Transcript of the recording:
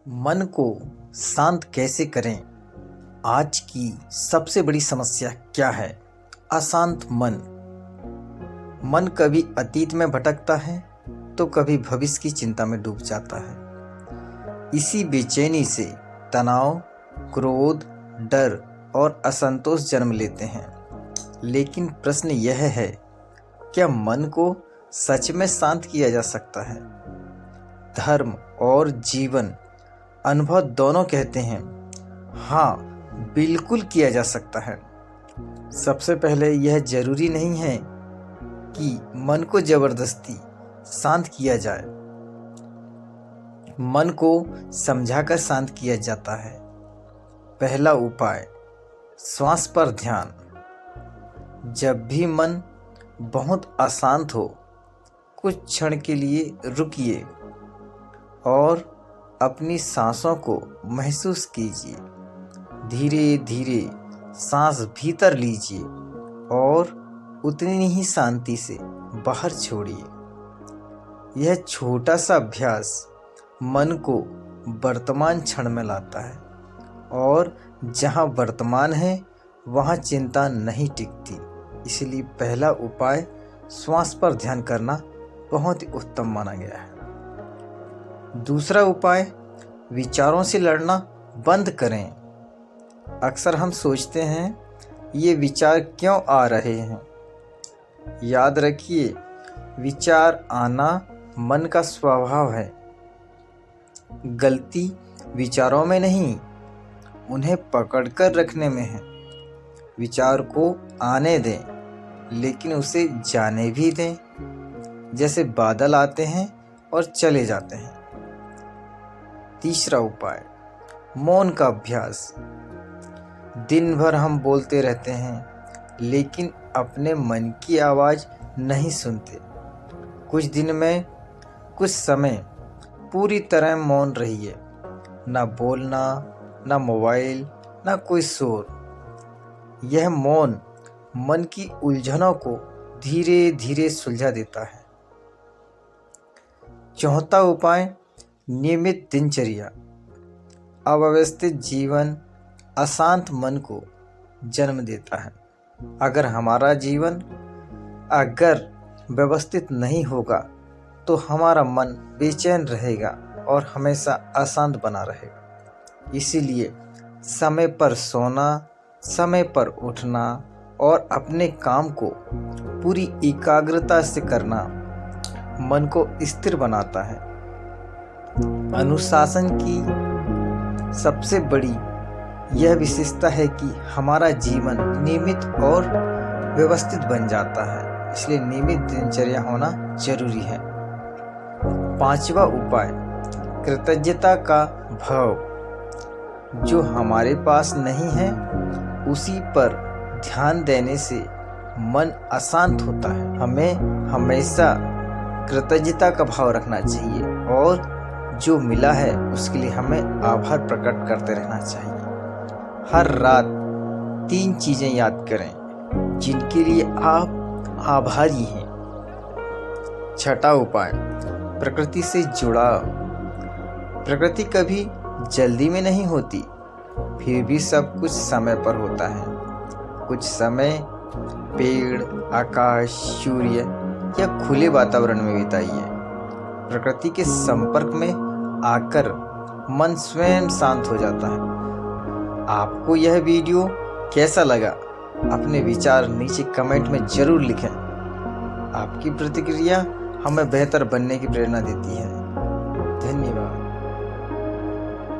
मन को शांत कैसे करें? आज की सबसे बड़ी समस्या क्या है? अशांत मन। मन कभी अतीत में भटकता है तो कभी भविष्य की चिंता में डूब जाता है। इसी बेचैनी से तनाव, क्रोध, डर और असंतोष जन्म लेते हैं। लेकिन प्रश्न यह है, क्या मन को सच में शांत किया जा सकता है? धर्म और जीवन अनुभव दोनों कहते हैं हाँ, बिल्कुल किया जा सकता है। सबसे पहले यह जरूरी नहीं है कि मन को जबरदस्ती शांत किया जाए। मन को समझाकर शांत किया जाता है। पहला उपाय, श्वास पर ध्यान। जब भी मन बहुत अशांत हो, कुछ क्षण के लिए रुकिए और अपनी सांसों को महसूस कीजिए। धीरे धीरे सांस भीतर लीजिए और उतनी ही शांति से बाहर छोड़िए। यह छोटा सा अभ्यास मन को वर्तमान क्षण में लाता है और जहाँ वर्तमान है वहाँ चिंता नहीं टिकती। इसलिए पहला उपाय श्वास पर ध्यान करना बहुत ही उत्तम माना गया है। दूसरा उपाय, विचारों से लड़ना बंद करें। अक्सर हम सोचते हैं ये विचार क्यों आ रहे हैं। याद रखिए, विचार आना मन का स्वभाव है। गलती विचारों में नहीं, उन्हें पकड़कर रखने में है। विचार को आने दें, लेकिन उसे जाने भी दें। जैसे बादल आते हैं और चले जाते हैं। तीसरा उपाय, मौन का अभ्यास। दिन भर हम बोलते रहते हैं लेकिन अपने मन की आवाज़ नहीं सुनते। कुछ दिन में कुछ समय पूरी तरह मौन रहिए। ना बोलना, ना मोबाइल, ना कोई शोर। यह मौन मन की उलझनों को धीरे धीरे सुलझा देता है। चौथा उपाय, नियमित दिनचर्या। अव्यवस्थित जीवन अशांत मन को जन्म देता है। अगर हमारा जीवन व्यवस्थित नहीं होगा तो हमारा मन बेचैन रहेगा और हमेशा अशांत बना रहेगा। इसीलिए समय पर सोना, समय पर उठना और अपने काम को पूरी एकाग्रता से करना मन को स्थिर बनाता है। अनुशासन की सबसे बड़ी यह विशेषता है कि हमारा जीवन नियमित और व्यवस्थित बन जाता है। इसलिए नियमित दिनचर्या होना जरूरी है। पांचवा उपाय, कृतज्ञता का भाव। जो हमारे पास नहीं है उसी पर ध्यान देने से मन अशांत होता है। हमें हमेशा कृतज्ञता का भाव रखना चाहिए और जो मिला है उसके लिए हमें आभार प्रकट करते रहना चाहिए। हर रात 3 चीजें याद करें जिनके लिए आप आभारी हैं। छठा उपाय, प्रकृति से जुड़ाव। प्रकृति कभी जल्दी में नहीं होती, फिर भी सब कुछ समय पर होता है। कुछ समय पेड़, आकाश, सूर्य या खुले वातावरण में बिताइए। प्रकृति के संपर्क में आकर मन स्वयं शांत हो जाता है। आपको यह वीडियो कैसा लगा? अपने विचार नीचे कमेंट में जरूर लिखें। आपकी प्रतिक्रिया हमें बेहतर बनने की प्रेरणा देती है।